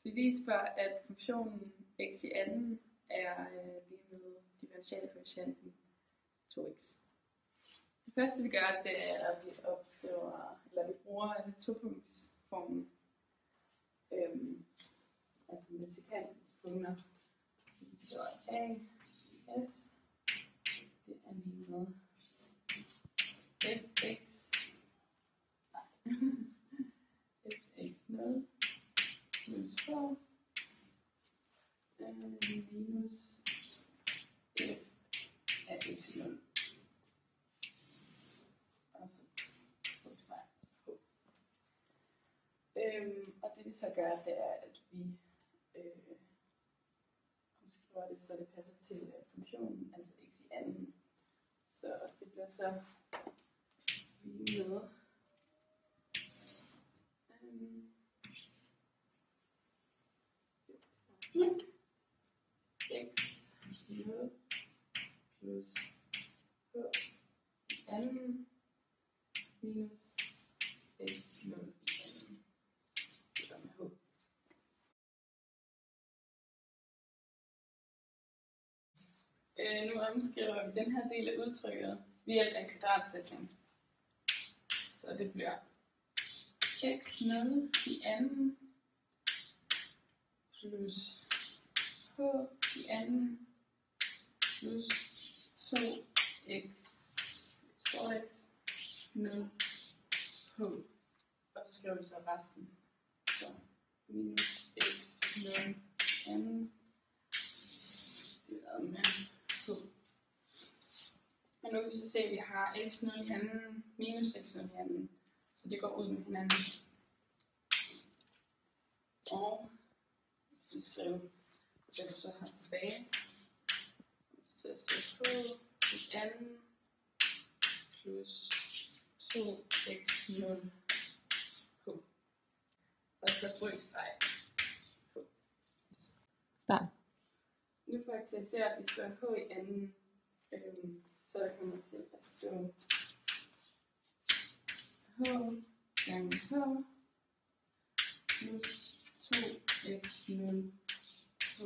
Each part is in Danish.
Bevis for, at funktionen x i anden er lige med differentialkoefficienten 2x. Det første vi gør, det er, at vi bruger topunktsformen, altså med sekantens punkter. Så vi skriver a, s, det er lige med fx, fx0 plus h minus f af x0. Og så h. Og det vi så gør, det er, at vi omskriver det, så det passer til funktionen, altså x i anden. Så det bliver så lige med x 0 plus h i anden minus x 0 i anden. Det gør med h. Nu omskriver vi den her del af udtrykket ved hjælp af en kvadratsætning. Så det bliver x0 i anden plus h i anden plus 2x 0 h. Og så skriver vi så resten. Så minus x 0 i anden divideret med h. Og nu kan vi så se, at vi har x0 i anden minus x0 i anden. Så det går ud med hinanden. Og så skriver hvad du så har tilbage. Så står h i anden plus 2x0 h. Og så brøkstreg h. Start. Nu faktoriserer vi så h i anden, så der kommer til at stå h gange h plus 2x0 h.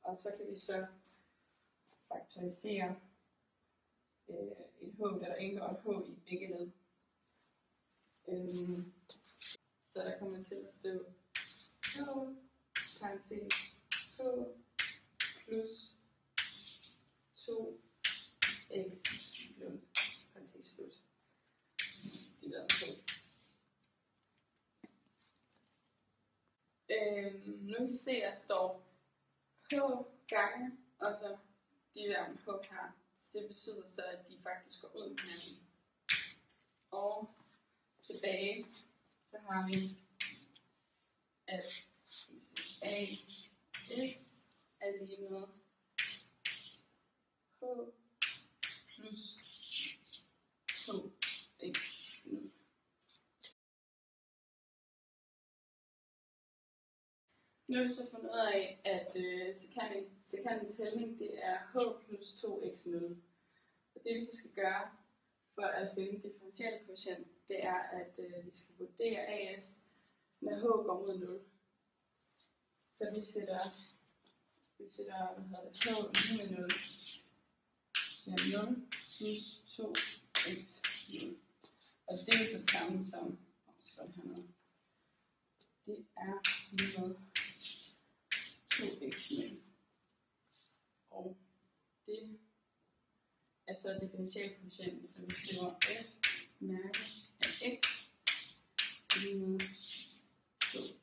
Og så kan vi så faktorisere et h, der indgår et h i begge led. Så der kommer til at stå h, parentes h, plus 2x 0, parentes slut. Det der h. Nu kan vi se, at der står h gange, og så de der med h her. Så det betyder så, at de faktisk går ud med hinanden. Og tilbage, så har vi, at a s er lige med h plus 2x 0. Nu har vi så fundet ud af, at sekantens hældning det er h plus 2x0. Og det vi så skal gøre for at finde differentialkoefficient, det er, at vi skal vurdere as, når h går mod 0. Så vi sætter h lige med 0. Så 0 plus 2x 0. Og det er det samme som, det er lige med 2x 0. Og det er så differentialkoefficienten, så vi skriver f mærke af x lige med 2.